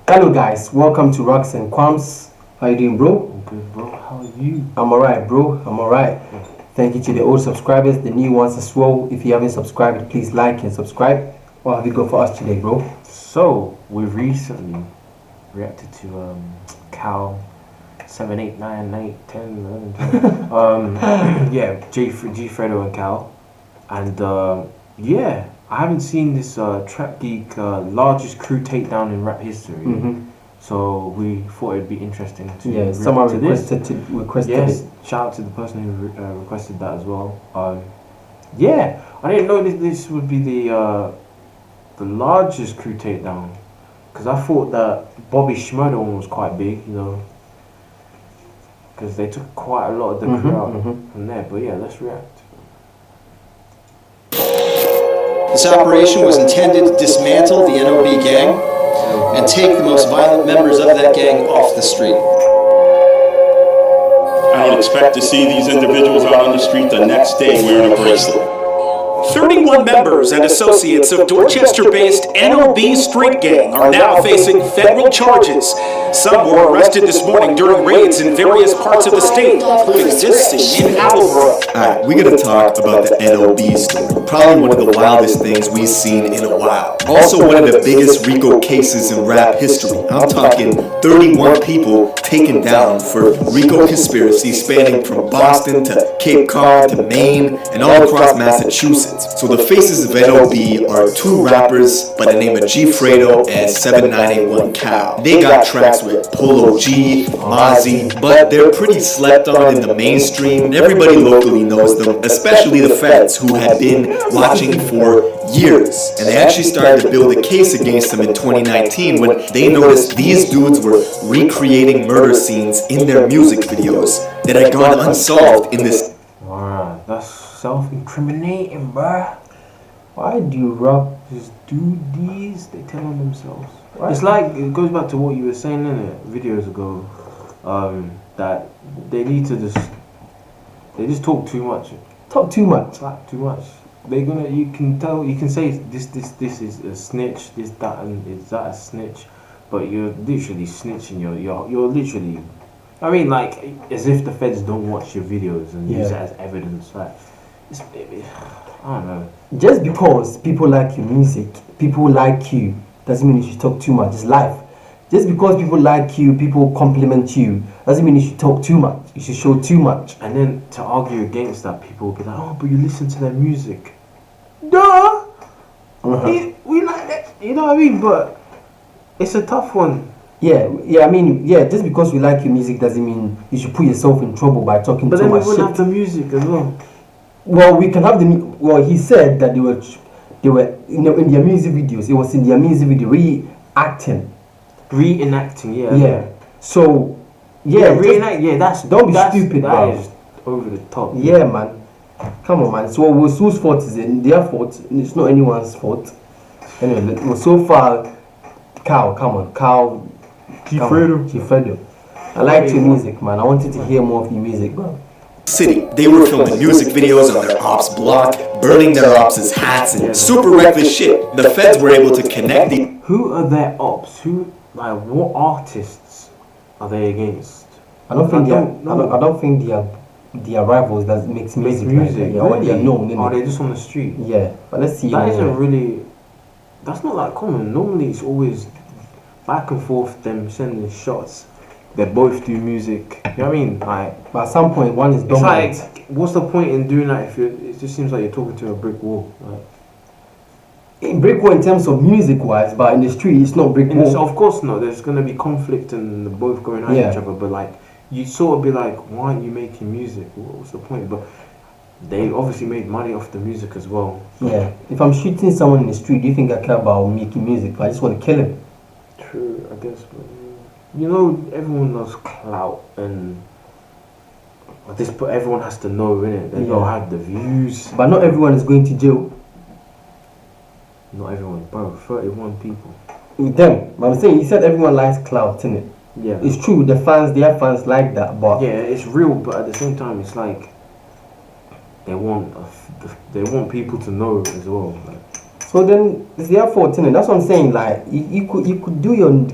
Hello guys, welcome to Rocks and Quams. How you doing, bro? I'm good, bro. How are you? I'm alright, bro. I'm alright. Thank you to the old subscribers, the new ones as well. If you haven't subscribed, please like and subscribe. What have you got for us today, bro? So, we've recently reacted to Cal 7, 8, 9, 8, 10, 11, 12. G Fredo and Cal. And yeah, I haven't seen this Trap Geek largest crew takedown in rap history. So we thought it'd be interesting to someone requested it. Shout out to the person who requested that as well. Yeah, I didn't know this would be the largest crew takedown, because I thought that Bobby Shmurda one was quite big, you know, because they took quite a lot of the crew out from there. But yeah, let's react. This operation was intended to dismantle the NOB gang and take the most violent members of that gang off the street. I don't expect to see these individuals out on the street the next day wearing a bracelet. 31 members and associates of Dorchester-based NOB Street Gang are now facing federal charges. Some were arrested this morning during raids in various parts of the state, including this scene in Attleboro. Alright, we gotta talk about the NOB story. Probably one of the wildest things we've seen in a while. Also one of the biggest RICO cases in rap history. I'm talking 31 people taken down for RICO conspiracy spanning from Boston to Cape Cod to Maine and all across Massachusetts. So the faces of NOB are two rappers by the name of G Fredo and 7981 Cal. They got tracks with Polo G, Mozzie, but they're pretty slept on in the mainstream. Everybody locally knows them, especially the feds who had been watching for years. And they actually started to build a case against them in 2019 when they noticed these dudes were recreating murder scenes in their music videos that had gone unsolved in this. Wow, that's self-incriminating, bruh. Why do rappers Do these? They tell on themselves. It's like, it goes back to what you were saying in it videos ago, that they need to they just talk too much. talk too much? Talk too much. You can say this is a snitch, this, that, and is that a snitch, but you're literally snitching. You're literally, I mean, like, as if the feds don't watch your videos and use it as evidence. Like, I don't know. Just because people like your music, people like you, doesn't mean you should talk too much. It's life. Just because people like you, people compliment you, doesn't mean you should talk too much. You should show too much. And then to argue against that, people will be like, oh, but you listen to their music. Duh! We like that. You know what I mean? But it's a tough one. I mean, just because we like your music doesn't mean you should put yourself in trouble by talking too much shit. But then we wouldn't have the music as well. Well, we can have he said that they were in their music videos. It was in their music video reenacting. So reenact. Yeah, don't be stupid, that bro. Is over the top. Yeah, man. Come on, man. So whose fault is it? Their fault. It's not anyone's fault. Anyway, so far, Cal. G Fredo. I liked your music, man. I wanted to hear more of your music, bro. City. They were filming music videos on their ops block, burning their ops' hats, and super reckless shit. The feds were able to connect the. Who are their ops? What artists are they against? I don't think they are rivals that makes music. Music. Or they are known. Are they just on the street? Yeah, but let's see. That isn't really. That's not that common. Normally, it's always back and forth. Them sending shots. They both do music. You know what I mean? Like, but at some point, one is dominant. It's like, what's the point in doing that if it just seems like you're talking to a brick wall? Like, in brick wall in terms of music wise, but in the street it's not brick wall. Of course not. There's gonna be conflict and both going at each other. But like, you sort of be like, why aren't you making music? What's the point? But they obviously made money off the music as well. Yeah. If I'm shooting someone in the street, do you think I care about making music? I just want to kill him. True, I guess. But you know, everyone loves clout and everyone has to know, innit? They gotta have the views. But not everyone is going to jail. Not everyone, bro. 31 people. With them. But I'm saying, you said everyone likes clout, innit? Yeah. It's true, their fans like that, but yeah, it's real. But at the same time, it's like they want people to know as well. Like. So then it's their fault, innit? That's what I'm saying. Like you could do your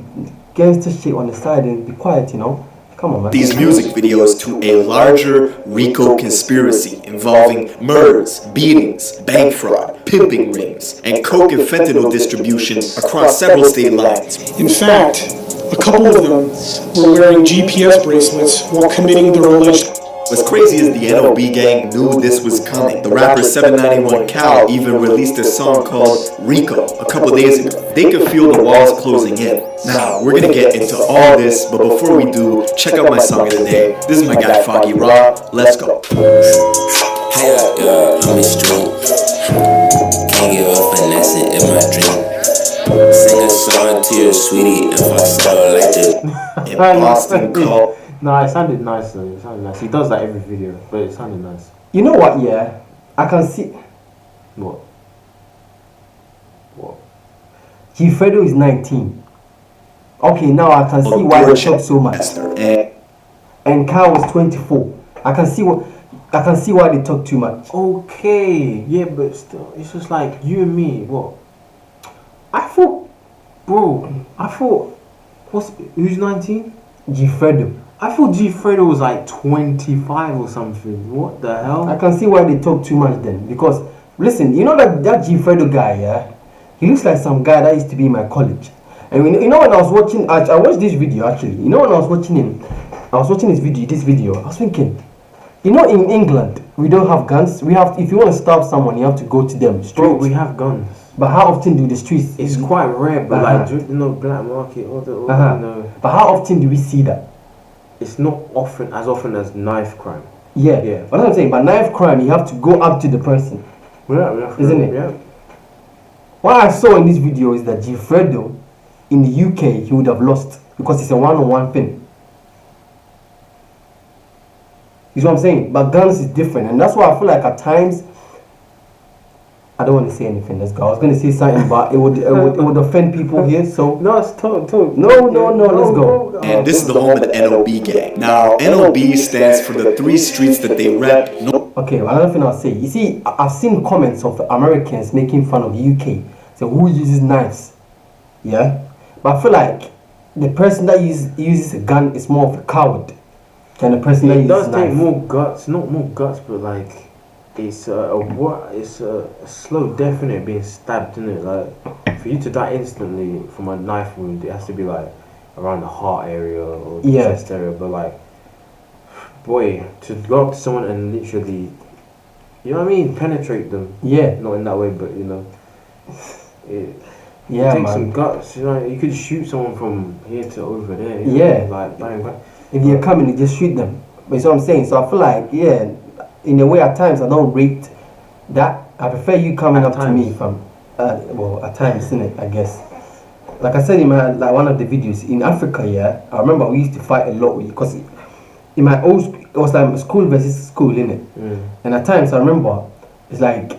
gangster shit on the side and be quiet, you know? Come on, man. These music videos to a larger RICO conspiracy involving murders, beatings, bank fraud, pimping rings, and coke and fentanyl distribution across several state lines. In fact, a couple of them were wearing GPS bracelets while committing their alleged. What's crazy is the NOB gang knew this was coming. The rapper 791 Cal even released a song called Rico a couple days ago. They could feel the walls closing in. Now, we're gonna get into all this, but before we do, check out my song of the day. This is my guy Foggy Raw. Let's go. Hey, I'm in street. Can't give up finessing in my dream. Sing a song to your sweetie and fuck star like the In Boston called. No, it sounded nice though. It sounded nice. He does that every video, but it sounded nice. You know what, yeah? I can see... What? What? G-Fredo is 19. Okay, now I can see why they talk so much. And Kyle was 24. I can see why they talk too much. Okay, yeah, but still, it's just like you and me. What? I thought, who's 19? G-Fredo. I thought G-Fredo was like 25 or something. What the hell? I can see why they talk too much then. Because, listen, you know that G-Fredo guy, yeah? He looks like some guy that used to be in my college. And you know when I was watching, I watched this video actually. You know when I was watching this video, I was thinking, you know in England, we don't have guns. We have, if you want to stop someone, you have to go to them straight. Bro, we have guns. But how often do the streets... It's quite rare, but like, you know, black market, all the, you know. But how often do we see that? It's not as often as knife crime. Yeah. But that's what I'm saying. But knife crime, you have to go up to the person. Yeah, isn't it? Yeah. What I saw in this video is that G-Fredo, in the UK, he would have lost because it's a one-on-one thing. You know what I'm saying? But guns is different, and that's why I feel like at times, I don't want to say anything. Let's go. I was going to say something, but it would offend people here. So no, it's talk. No. Let's go. And this is the home of the NOB gang. Now, NOB stands for the 3 streets that they rep. Okay, another thing I'll say. You see, I've seen comments of Americans making fun of the UK. So who uses knives? Yeah, but I feel like the person that uses a gun is more of a coward than the person that uses a knife. It does take more guts, not more guts, but like. It's a slow death in it, being stabbed in it. Like for you to die instantly from a knife wound, it has to be like around the heart area or the chest area. But like, boy, to go up to someone and literally, you know what I mean, penetrate them. Yeah. Not in that way, but you know, it takes some guts. You know, you could shoot someone from here to over there. You know, like bang, bang. If you're coming, you just shoot them. But that's what I'm saying. So I feel like in a way, at times I don't rate that. I prefer you coming up to me from, well, at times, innit, I guess. Like I said in my one of the videos in Africa, I remember we used to fight a lot because in my old it was like school versus school, innit. And at times I remember it's like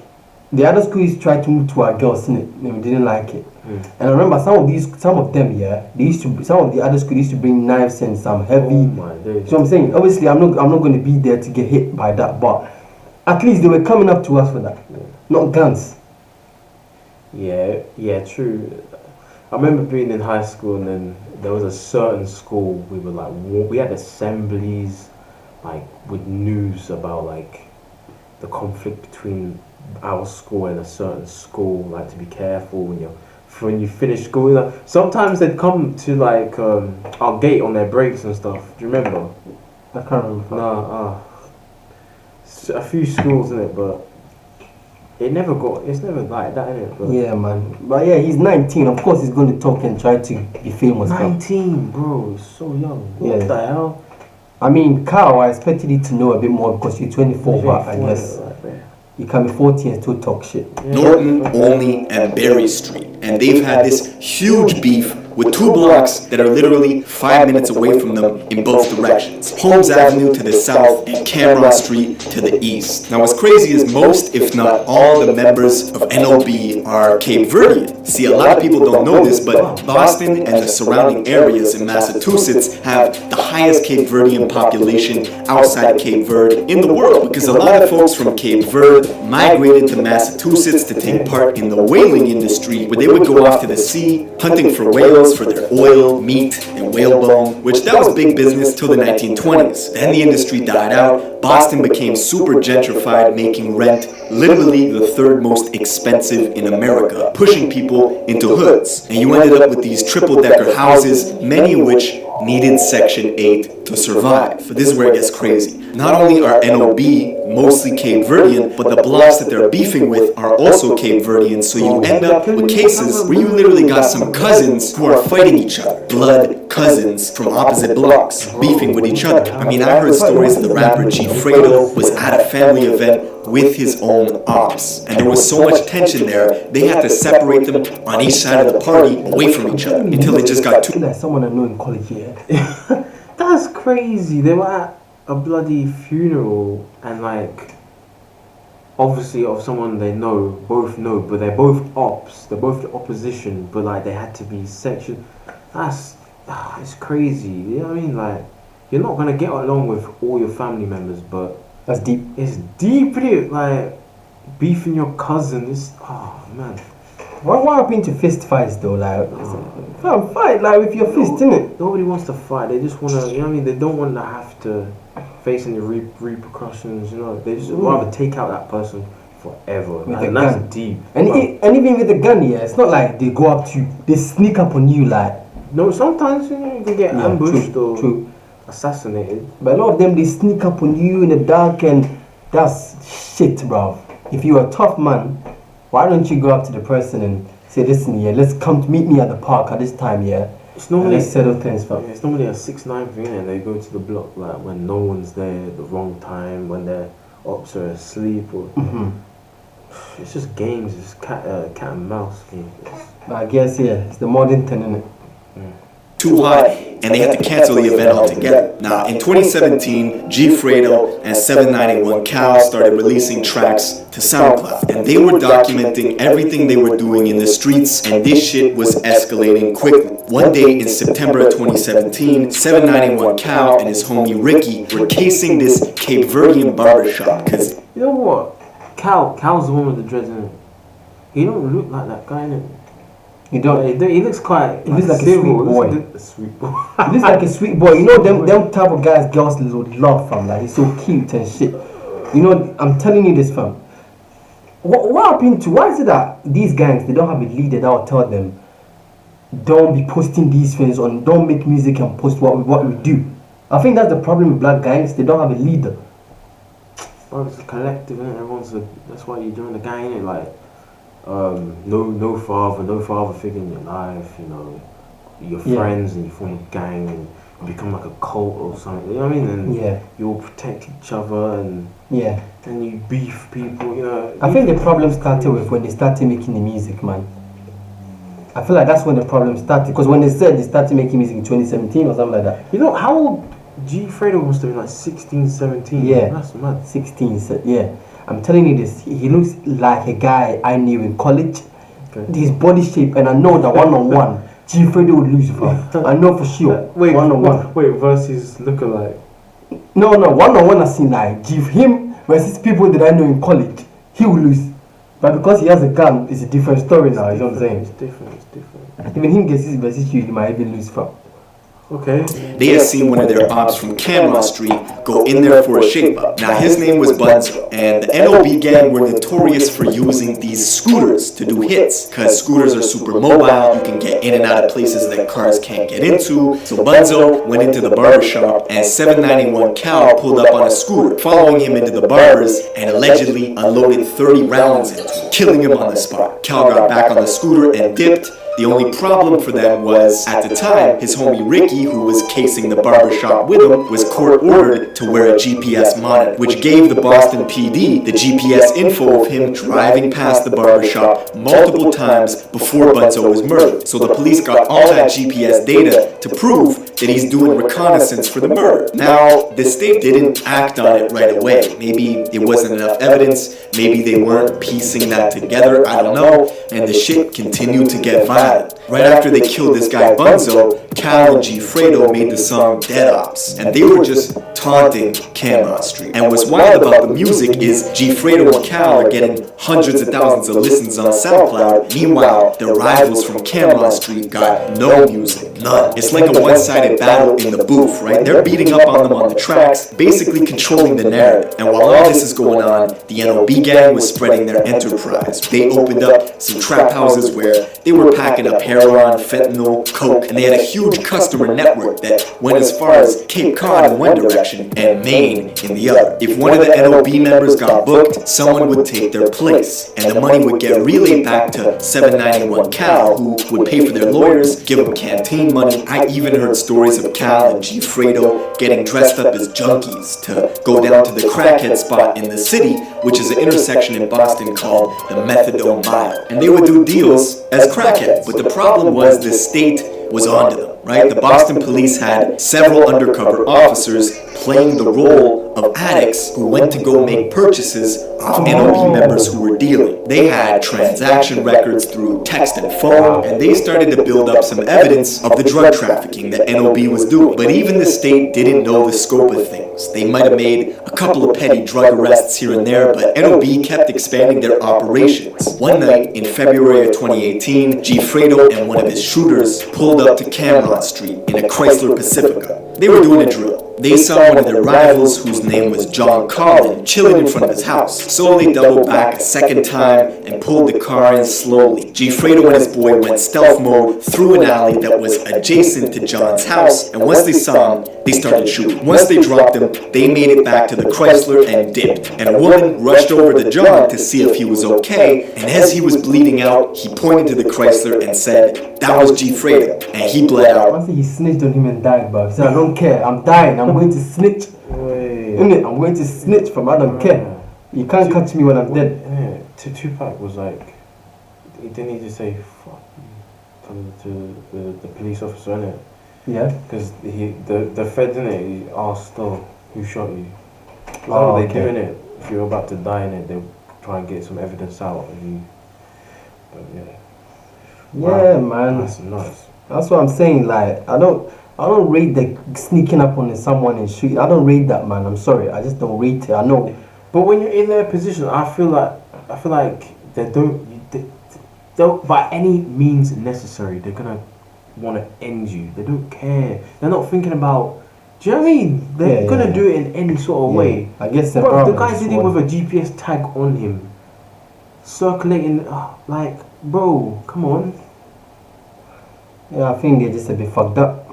the other schools tried to move to our girls, innit, and we didn't like it. And I remember some of them, they used to, some of the other schools used to bring knives and some heavy. Oh my days. So I'm saying, obviously, I'm not going to be there to get hit by that, but at least they were coming up to us for that, not guns. Yeah, true. I remember being in high school, and then there was a certain school we had assemblies, like with news about like the conflict between our school and a certain school, like to be careful when you finish school. You know, sometimes they'd come to like our gate on their breaks and stuff. Do you remember? I can't remember. No, a few schools in it, but it's never like that, innit? But yeah, man. But yeah, he's 19. Of course, he's going to talk and try to be famous. 19, bro, he's so young. What the hell? I mean, Kyle, I expected you to know a bit more because you're 24, but I guess you can be 40 and still talk shit. Norton, Olney, and Berry Street. And they've had this huge beef with 2 blocks that are literally 5 minutes away from them in both directions. Holmes Avenue to the south and Cameron Street to the east. Now what's crazy is most, if not all, the members of NOB are Cape Verdean. See, a lot of people don't know this, but Boston and the surrounding areas in Massachusetts have the highest Cape Verdean population outside Cape Verde in the world, because a lot of folks from Cape Verde migrated to Massachusetts to take part in the whaling industry, where they would go off to the sea hunting for whales whales for their oil, meat, and whalebone, which that was big business till the 1920s. Then the industry died out. Boston became super gentrified, making rent literally the third most expensive in America, pushing people into hoods. And you ended up with these triple-decker houses, many of which needed Section 8 to survive. But this is where it gets crazy. Not only are NOB mostly Cape Verdean, but the blocks that they're beefing with are also Cape Verdean, so you end up with cases where you literally got some cousins who are fighting each other. Blood cousins from opposite blocks, beefing with each other. I mean, I heard stories of the rapper G Fredo was at a family event with his own ops, and there was so much tension there, they had to separate them on each side of the party away from each other until it just got too... Like someone I know in college here. That's crazy. They were at a bloody funeral and like obviously of someone they both know, but they're both ops, they're both the opposition, but like they had to be section. It's crazy. You know what I mean? Like you're not gonna get along with all your family members, but that's deep. It's deep, isn't it? Like beefing your cousin. Oh man. What happened to fist fights though? Like, fight like with your fist, innit? Nobody wants to fight. They just wanna, you know what I mean? They don't want to have to face any repercussions. You know, they just rather take out that person forever. With a and that's gun. deep. And even with the gun, yeah, it's not like they go up to you. They sneak up on you like. No, sometimes you can get ambushed true. Assassinated. But a lot of them, they sneak up on you in the dark, and that's shit, bro. If you're a tough man, why don't you go up to the person and say, listen, yeah, let's come to meet me at the park at this time, yeah? It's normally let's settle things, fam. Yeah, it's normally a 6-9 thing, and they go to the block like when no one's there, the wrong time, when their ops are asleep, or it's just games. It's cat and mouse games. But I guess it's the modern thing, innit? Too hot, and they had to cancel the event altogether. Now, in 2017, G Fredo and 791 Cal started releasing tracks to SoundCloud, and they were documenting everything they were doing in the streets, and this shit was escalating quickly. One day in September of 2017, 791 Cal and his homie Ricky were casing this Cape Verdean barbershop, because... You know what? Cal's the one with the dreads in it. He don't look like that guy, innit? He don't. He looks quite. He looks like a sweet boy. A sweet boy. He looks like a sweet boy. You know them type of guys girls would love, fam. Like he's so cute and shit. You know, I'm telling you this, fam. What happened to? Why is it that these gangs, they don't have a leader that will tell them, don't be posting these things on, don't make music and post what we do. I think that's the problem with black gangs. They don't have a leader. Well, it's a collective, innit? That's why you join the gang, innit? Like. No father figure in your life, you know, your friends, and you form a gang and you become like a cult or something, you know what I mean? And you all protect each other and you beef people, you know. I think the problem started with when they started making the music, man. I feel like that's when the problem started, because when they said they started making music in 2017 or something like that. You know, how old G Fredo must have been, like 16, 17? Yeah, that's mad. 16, yeah. I'm telling you this, he looks like a guy I knew in college. Okay. His body shape, and I know that one-on-one, G Fredo would lose, bro. I know for sure. Wait, one-on-one. Wait, versus lookalike? No, one-on-one I seen like him versus people that I know in college, he will lose. But because he has a gun, it's a different story now, you know what I'm saying? It's different. Even him gets his versus you, he might even lose, from. Okay. They had seen one of their ops from Cameron Street go in there for a shape-up. Now, his name was Bunzo, and the NOB gang were notorious for using these scooters to do hits, because scooters are super mobile, you can get in and out of places that cars can't get into. So Bunzo went into the barbershop, and 791 Cal pulled up on a scooter, following him into the barbers, and allegedly unloaded 30 rounds into him, killing him on the spot. Cal got back on the scooter and dipped. The only problem for them was, at the time, his homie Ricky, who was casing the barbershop with him, was court-ordered to wear a GPS monitor, which gave the Boston PD the GPS info of him driving past the barbershop multiple times before Bunzo was murdered. So the police got all that GPS data to prove that he's doing reconnaissance for the murder. Now, the state didn't act on it right away. Maybe there wasn't enough evidence, maybe they weren't piecing that together, I don't know, and the shit continued to get violent. Right after they killed this guy Bunzo, Cal and G Fredo made the song Dead Ops, and they were just taunting Cameron Street. And what's wild about the music is G Fredo and Cal are getting hundreds of thousands of listens on SoundCloud. Meanwhile, their rivals from Cameron Street got no music, none. It's like a one-sided battle in the booth, right? They're beating up on them on the tracks, basically controlling the narrative. And while all this is going on, the NOB gang was spreading their enterprise. They opened up some trap houses where they were packing up heroin, fentanyl, coke, and they had a huge customer network that went as far as Cape Cod in one direction and Maine in the other. If one of the NOB members got booked, someone would take their place, and the money would get relayed back to 791 Cal, who would pay for their lawyers, give them canteen money. I even heard stories of Cal and G Fredo getting dressed up as junkies to go down to the crackhead spot in the city, which is an intersection in Boston called the Methadone Mile. And they would do deals as crackheads, but the problem was the state was onto them, right? The Boston police had several undercover officers playing the role of addicts who went to go make purchases of NOB members who were dealing. They had transaction records through text and phone, and they started to build up some evidence of the drug trafficking that NOB was doing. But even the state didn't know the scope of things. They might have made a couple of petty drug arrests here and there, but NOB kept expanding their operations. One night in February of 2018, G Fredo and one of his shooters pulled up to Cameron Street in a Chrysler Pacifica. They were doing a drill. They saw one of their rivals, whose name was John Collin, chilling in front of his house. So they doubled back a second time and pulled the car in slowly. G Fredo and his boy went stealth mode through an alley that was adjacent to John's house, and once they saw him, they started shooting. Once they dropped him, they made it back to the Chrysler and dipped. And a woman rushed over to John to see if he was okay, and as he was bleeding out, he pointed to the Chrysler and said, "That was G Fredo," and he bled out. Once he snitched on him and died, bro. He said, "I don't care, I'm dying, I'm going to snitch." Innit? I'm going to snitch from I don't care. You can't catch me when I'm dead. Yeah, Tupac was like, he didn't just say fuck to the police officer, innit? Yeah. Because the Fed, innit, he asked, "Oh, who shot you?" That's Oh, what they okay. do, innit? If you're about to die, innit, they try and get some evidence out of you. But yeah. Yeah, Wow, man. That's nuts. That's what I'm saying. Like, I don't rate the sneaking up on someone and shoot. I don't rate that, man. I'm sorry. I just don't rate it. I know. But when you're in their position, I feel like they don't by any means necessary. They're gonna want to end you. They don't care. They're not thinking about. Do you know what I mean? They're gonna do it in any sort of way. I guess Bro, the guy did it with a GPS tag on him, circulating. Like, bro, come on. Yeah, I think they're just a bit fucked up.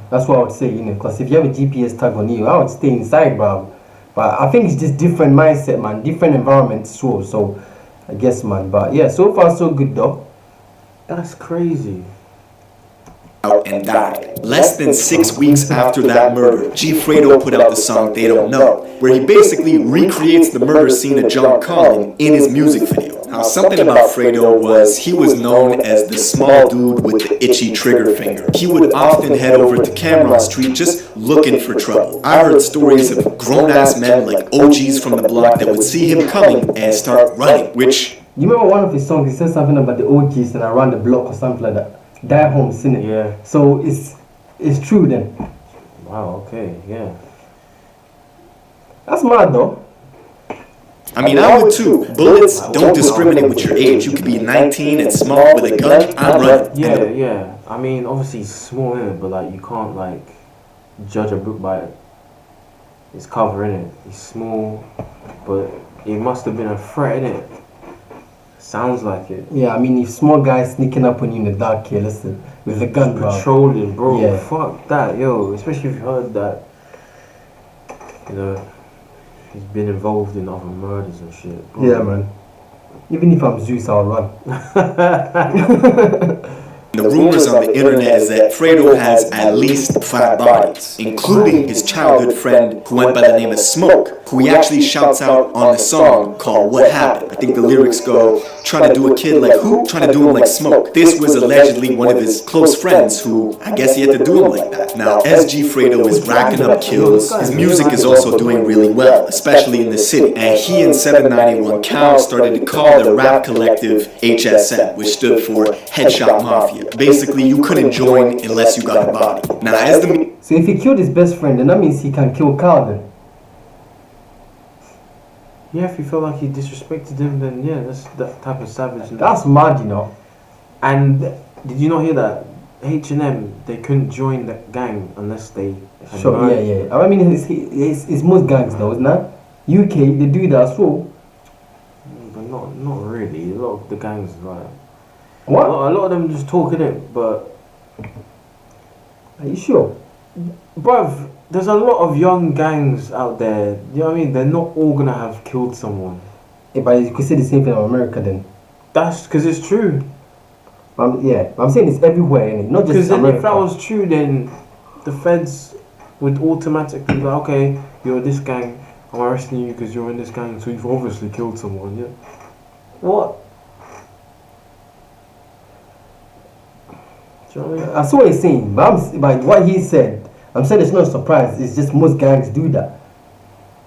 That's what I would say, you know, because if you have a GPS tag on you, I would stay inside, bro. But I think it's just different mindset, man, different environment, so I guess, man. But yeah, so far so good, though. That's crazy. Out and died. Less than 6 weeks after that murder, G Fredo put out the song They Don't Know, where he basically recreates the murder scene of John Collin in his music video. Now, something about Fredo was he was known as the small dude with the itchy trigger finger. He would often head over to Cameron Street just looking for trouble. I heard stories of grown-ass men like OGs from the block that would see him coming and start running, which... You remember one of his songs, he said something about the OGs and around the block or something like that. Die home, seen it. Yeah. So it's true then. Wow. Okay. Yeah. That's mad though. I mean, I would too. Bullets don't discriminate with your age. You could be 19 and small with a gun. I'm running. Yeah. I mean, obviously he's small in it, but like you can't like judge a book by its cover in it. He's small, but it must have been a threat in it. Sounds like it. Yeah, I mean, if small guys sneaking up on you in the dark here, listen, with a gun, bro. Patrolling, bro. Yeah. Fuck that, yo. Especially if you heard that, you know, he's been involved in other murders and shit. Bro. Yeah, man. Even if I'm Zeus, I'll run. The rumors on the internet is that Fredo has at least 5 bodies, including his childhood friend who went by the name of Smoke, who he actually shouts out on the song called What Happened. I think the lyrics go, trying to do a kid like who? Trying to do him like Smoke. This was allegedly one of his close friends who, I guess he had to do him like that. Now, SG Fredo is racking up kills. His music is also doing really well, especially in the city. And he and 791 Cal started to call their rap collective HSM, which stood for Headshot Mafia. Basically, you couldn't join unless you got a body. Now, as the... So if he killed his best friend, then that means he can kill Cal then? Yeah, if you feel like he disrespected him, then yeah, that's that type of savage. That's mad, you know. And did you not hear that? H&M, they couldn't join the gang unless they... Sure, yeah. I mean, it's most gangs though, isn't it? UK, they do that as well. But not really. A lot of the gangs, like... What? A lot of them just talking it, but... Are you sure? Bruv, there's a lot of young gangs out there, you know what I mean? They're not all gonna have killed someone. Yeah, but you could say the same thing of America then. That's because it's true. Yeah, I'm saying it's everywhere, innit? Not just Because America. if that was true, then the feds would automatically be like, okay, you're this gang, I'm arresting you because you're in this gang, so you've obviously killed someone, yeah? What? Do you know what I mean? I see what he's saying, but what he said, I'm saying it's not a surprise. It's just most gangs do that.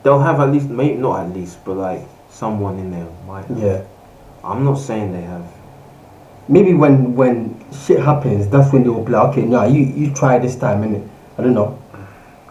They'll have at least, maybe not at least, but like someone in there might have. Yeah. I'm not saying they have. Maybe when shit happens, that's when they will be like, okay, no, you try this time, innit? I don't know.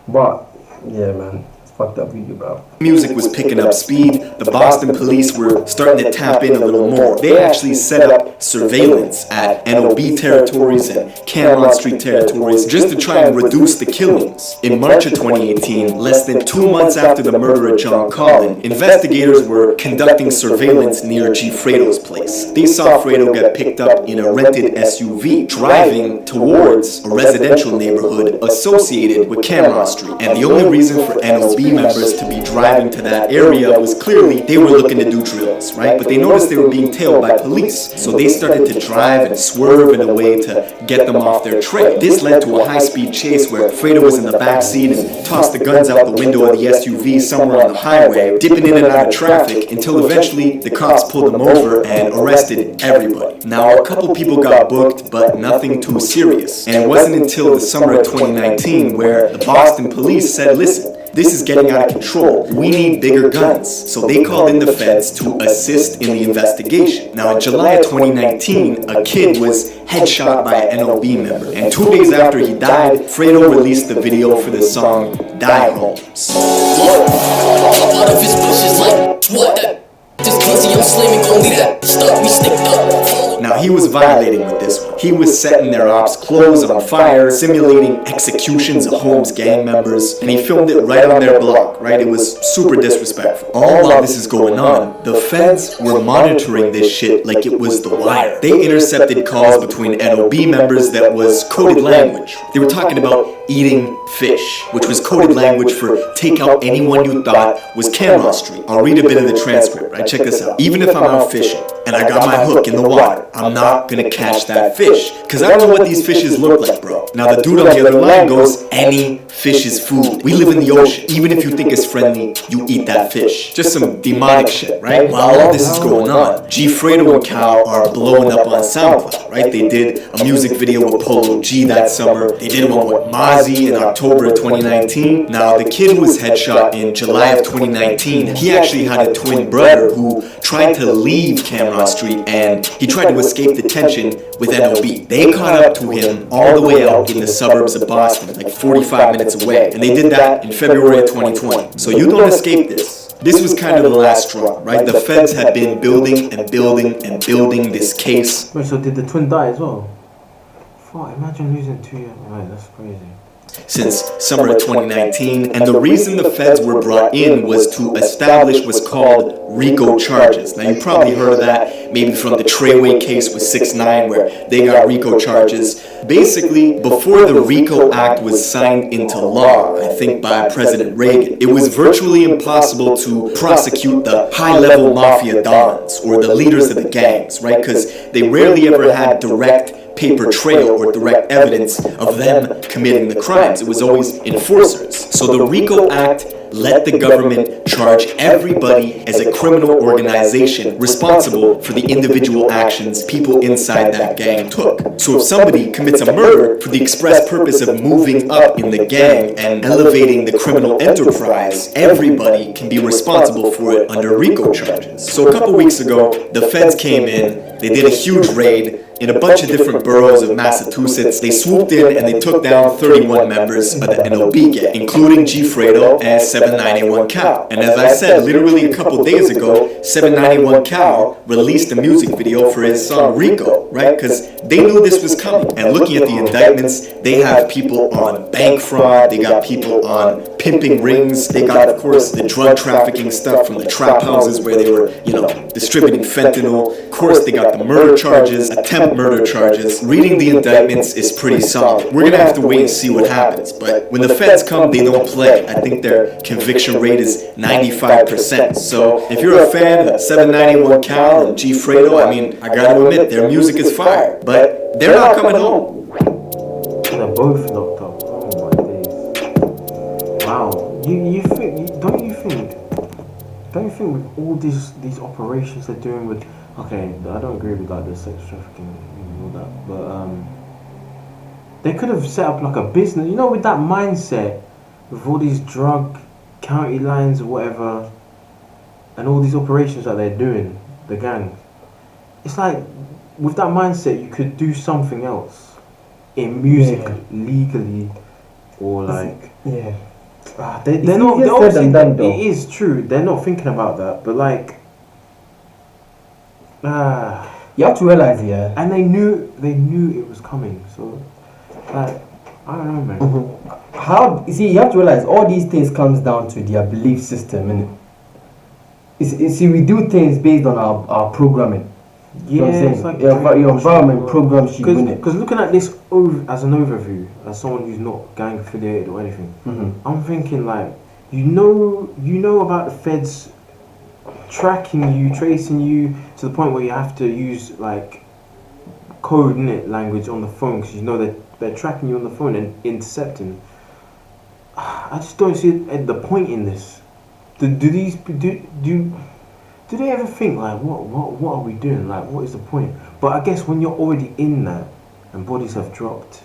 But, yeah, man. Fucked up video, bro. Music was picking up speed. The Boston police were starting to tap in a little more. They actually set up surveillance at NOB territories and Camelot Street territories just to try and reduce the killings. In March of 2018, less than 2 months after the murder of John Collin, investigators were conducting surveillance near G. Fredo's place. They saw Fredo get picked up in a rented SUV driving towards a residential neighborhood associated with Camelot Street. And the only reason for NOB members to be driving to that area was clearly they were looking to do drills, right? But they noticed they were being tailed by police, so they started to drive and swerve in a way to get them off their trail. This led to a high-speed chase where Fredo was in the back seat and tossed the guns out the window of the SUV somewhere on the highway, dipping in and out of traffic until eventually the cops pulled them over and arrested everybody. Now, a couple people got booked, but nothing too serious. And it wasn't until the summer of 2019 where the Boston police said, listen, this is getting out of control. We need bigger guns. So they called in the feds to assist in the investigation. Now in July of 2019, a kid was headshot by an NOB member. And 2 days after he died, Fredo released the video for the song Die Holmes. Out of his bushes like what? Just crazy, I'm slamming, gon' leave that stuff me sticked up. Now he was violating with this one. He was setting their ops' clothes on fire, simulating executions of Holmes gang members, and he filmed it right on their block, right? It was super disrespectful. All while this is going on, the feds were monitoring this shit like it was The Wire. They intercepted calls between NOB members that was coded language. They were talking about eating fish, which was coded language for take out anyone you thought was Camelot Street. I'll read a bit of the transcript, right? Check this out. Even if I'm out fishing and I got my hook in the water, I'm not gonna catch that fish, because I don't know what these fishes look like, bro. Now the dude on the other line goes, any fish is food. We live in the ocean. Even if you think it's friendly, you eat that fish. Just some demonic shit, right? While all this is going on, G. Fredo and Cal are blowing up on SoundCloud, right? They did a music video with Polo G that summer. They did one with Mozzie in October of 2019. Now the kid was headshot in July of 2019. He actually had a twin brother who tried to leave Camelot Street and he tried to escape detention with NOB. They caught up to him all the way out in the suburbs of Boston, like 45 minutes away. And they did that in February of 2020. So you don't escape this. This was kind of the last straw, right? The feds had been building and building and building this case. Wait, so did the twin die as well? Fuck, imagine losing 2 years. Right, that's crazy. Since summer of 2019, and the reason the feds were brought in was to establish what's called RICO charges. Now you probably heard of that maybe from the Treyway case with 6ix9ine where they got RICO charges. Basically, before the RICO Act was signed into law, I think by President Reagan, it was virtually impossible to prosecute the high-level mafia dons or the leaders of the gangs, right? Because they rarely ever had direct paper trail or direct evidence of them committing the crimes. It was always enforcers. So the RICO Act let the government charge everybody as a criminal organization responsible for the individual actions people inside that gang took. So if somebody commits a murder for the express purpose of moving up in the gang and elevating the criminal enterprise, everybody can be responsible for it under RICO charges. So a couple weeks ago, the feds came in, they did a huge raid in a bunch of different boroughs of Massachusetts. They swooped in and they took down 31 members of the NOB gang, including G. Fredo and 791 Cal. And as I said, literally a couple days ago, 791 Cal released a music video for his song Rico, right? Because they knew this was coming. And looking at the indictments, they have people on bank fraud, they got people on pimping rings, they got, of course, the drug trafficking stuff from the trap houses where they were, distributing fentanyl. Of course, they got the murder charges, attempt murder charges. Reading the indictments is pretty solid. We're gonna have to wait and see what happens, but when the feds come, they don't play. I think their conviction rate is 95%. So if you're a fan of 791 Cal and G. Fredo, I gotta admit, their music is fire, but they're not coming home. They're both locked up. Oh my days. Wow. Don't you think with all these operations they're doing with, okay, I don't agree with like the sex trafficking and all that, but they could have set up like a business, with that mindset, with all these drug county lines or whatever, and all these operations that they're doing, the gang. It's like, with that mindset, you could do something else in music legally, or like they're not. They're obviously, it is true. They're not thinking about that, but like, you have to realize, and they knew it was coming. So, like, I don't know, man. You have to realize all these things comes down to their belief system, and we do things based on our programming. Yeah, it's like your environment programs you in it. Because looking at this as an overview, as someone who's not gang affiliated or anything, I'm thinking like, you know about the feds tracking you, tracing you to the point where you have to use like code language on the phone because they're tracking you on the phone and intercepting. I just don't see the point in this. Do they ever think like what are we doing? Like, what is the point? But I guess when you're already in that and bodies have dropped,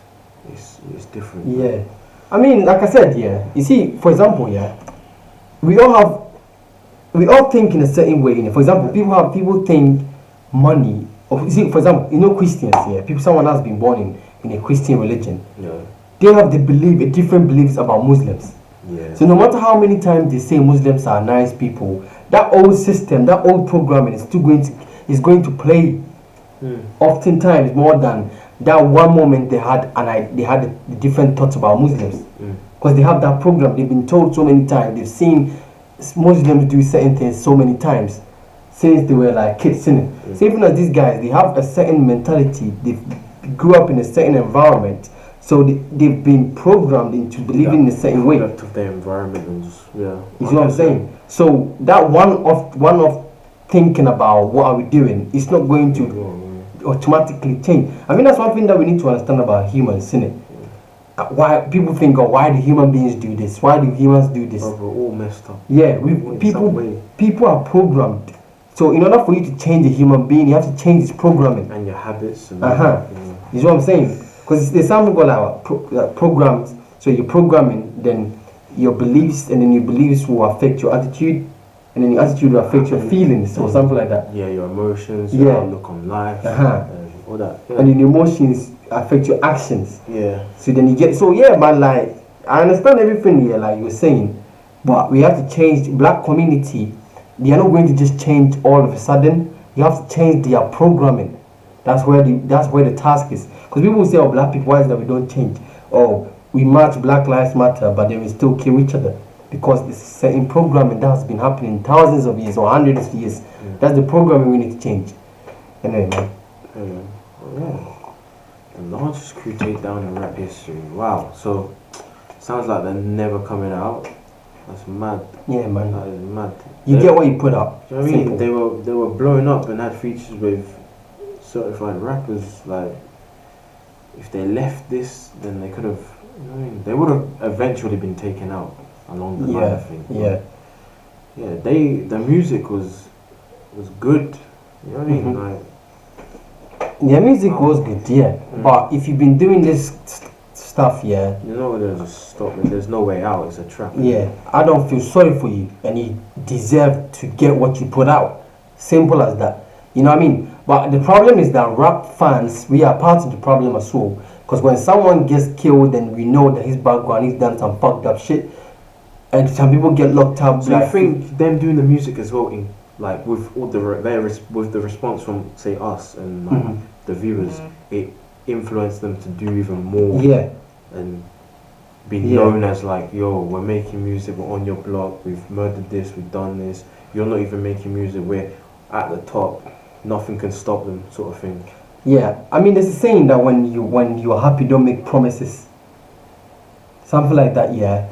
it's different. Yeah, like I said, you see, for example, we all think in a certain way. For example, people think money. Or you see, for example, Christians. Someone has been born in a Christian religion. Yeah. They have different beliefs about Muslims. Yeah. So no matter how many times they say Muslims are nice people, that old system, that old programming is still going to play. Oftentimes more than that one moment they had the different thoughts about Muslims, because they have that program. They've been told so many times. They've seen Muslims do certain things so many times since they were like kids. So even as these guys, they have a certain mentality. They grew up in a certain environment. So they've been programmed into believing in a certain way. Of their environment and just, you see what I'm saying? So that one of thinking about what are we doing, it's not going to automatically change. That's one thing that we need to understand about humans, isn't it? Why people think, why do human beings do this? Why do humans do this? We're all messed up. Yeah, people are programmed. So in order for you to change a human being, you have to change his programming and your habits. And you see what I'm saying? Because there's something called programs. So you're programming, then your beliefs, and then your beliefs will affect your attitude, and then your attitude will affect your feelings, or something like that. Yeah, your emotions, your outlook on life, and all that. Yeah. And then your emotions affect your actions. Yeah. So then you get, like, I understand everything here, like you were saying, but we have to change. Black community, they are not going to just change all of a sudden. You have to change their programming. That's where the task is. Because people will say, black people, why is that we don't change? We march Black Lives Matter, but then we still kill each other. Because this certain programming that has been happening thousands of years or hundreds of years. That's the programming we need to change. Anyway, man. The largest crew takedown in rap history. Wow. So, sounds like they're never coming out. That's mad. Yeah, man. That is mad. You get what you put up. Do you know what I mean? They were blowing up and had features with certified rappers. Like, if they left this, then they could have, they would have eventually been taken out. along the line. I think. Yeah. Yeah, the music was good. You know what I mean? Like, their music was good, yeah. But if you've been doing this stuff, yeah, you're not gonna just stop it. There's no way out. It's a trap. yeah, I don't feel sorry for you, and you deserve to get what you put out. Simple as that. You know what I mean? But the problem is that rap fans, we are part of the problem as well. Because when someone gets killed, and we know that his background, he's done some fucked up shit, and some people get locked up. So I think them doing the music as well, in like with all the with the response from say us and like, the viewers, it influenced them to do even more. Yeah. And be known as like, yo, we're making music, we're on your block, we've murdered this, we've done this. You're not even making music, we're at the top. Nothing can stop them, sort of thing. Yeah, I mean, there's a saying that when you're happy, don't make promises. Something like that. Yeah,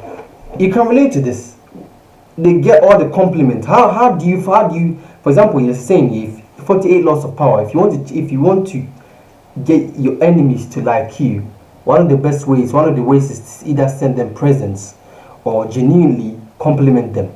you can relate to this. They get all the compliments. How do you? For example, you're saying if 48 laws of power. If you want to get your enemies to like you, one of the ways is to either send them presents or genuinely compliment them.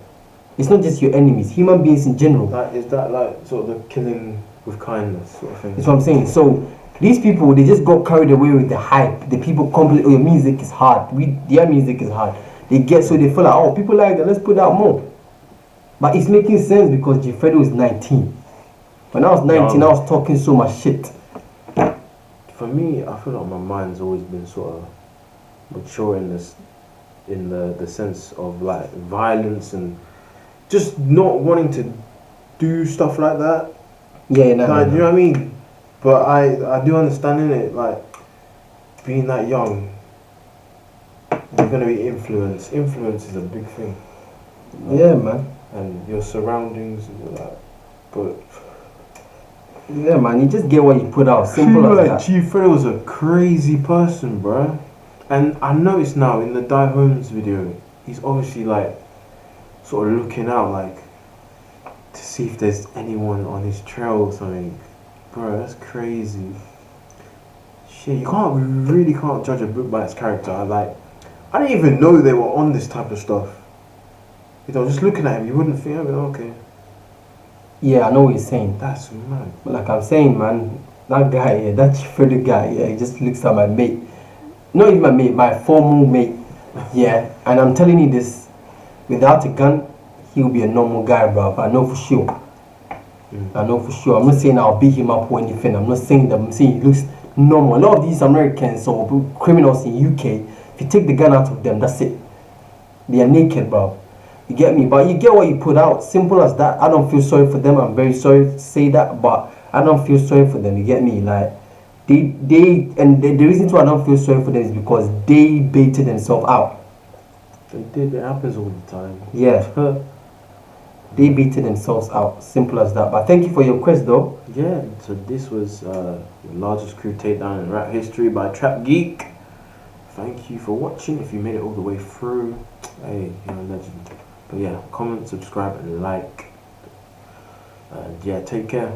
It's not just your enemies, human beings in general. Is that like sort of the killing with kindness sort of thing? That's what I'm saying. So these people, they just got carried away with the hype. The people compliment, oh, your music is hard. Their music is hard. They feel like, oh, people like that, let's put out more. But it's making sense because Jfredo is 19. When I was 19, I was talking so much shit. For me, I feel like my mind's always been sort of mature in this, in the sense of like violence and just not wanting to do stuff like that. Yeah, you know what I mean? But I do understand in it, like being that young, you're gonna be influenced. Influence is a big thing. Yeah, man. And your surroundings and all that. But yeah, man, you just get what you put out. Simple as that. Jfredo was a crazy person, bruh. And I noticed now in the Die Holmes video, he's obviously like sort of looking out like to see if there's anyone on his trail or something. Bro, that's crazy. Shit, you really can't judge a book by its character. I didn't even know they were on this type of stuff. You know, just looking at him, you wouldn't think, okay. Yeah, I know what you're saying. That's mad. Like I'm saying, man, that guy, yeah, that Jfredo guy, yeah, he just looks at my mate. Not even my mate, my former mate. Yeah, and I'm telling you this, without a gun, he'll be a normal guy, bro. I know for sure. I know for sure. I'm not saying I'll beat him up or anything. I'm not saying that. I'm saying he looks normal. A lot of these Americans or criminals in UK, if you take the gun out of them, that's it. They are naked, bro. You get me? But you get what you put out. Simple as that. I don't feel sorry for them. I'm very sorry to say that, but I don't feel sorry for them. You get me? Like the reason why I don't feel sorry for them is because they baited themselves out. They did. It happens all the time. Yeah. They baited themselves out. Simple as that. But thank you for your quest, though. Yeah. So this was the largest crew takedown in rap history by Trap Geek. Thank you for watching. If you made it all the way through, hey, you're a legend. But yeah, comment, subscribe, and like. And yeah, take care.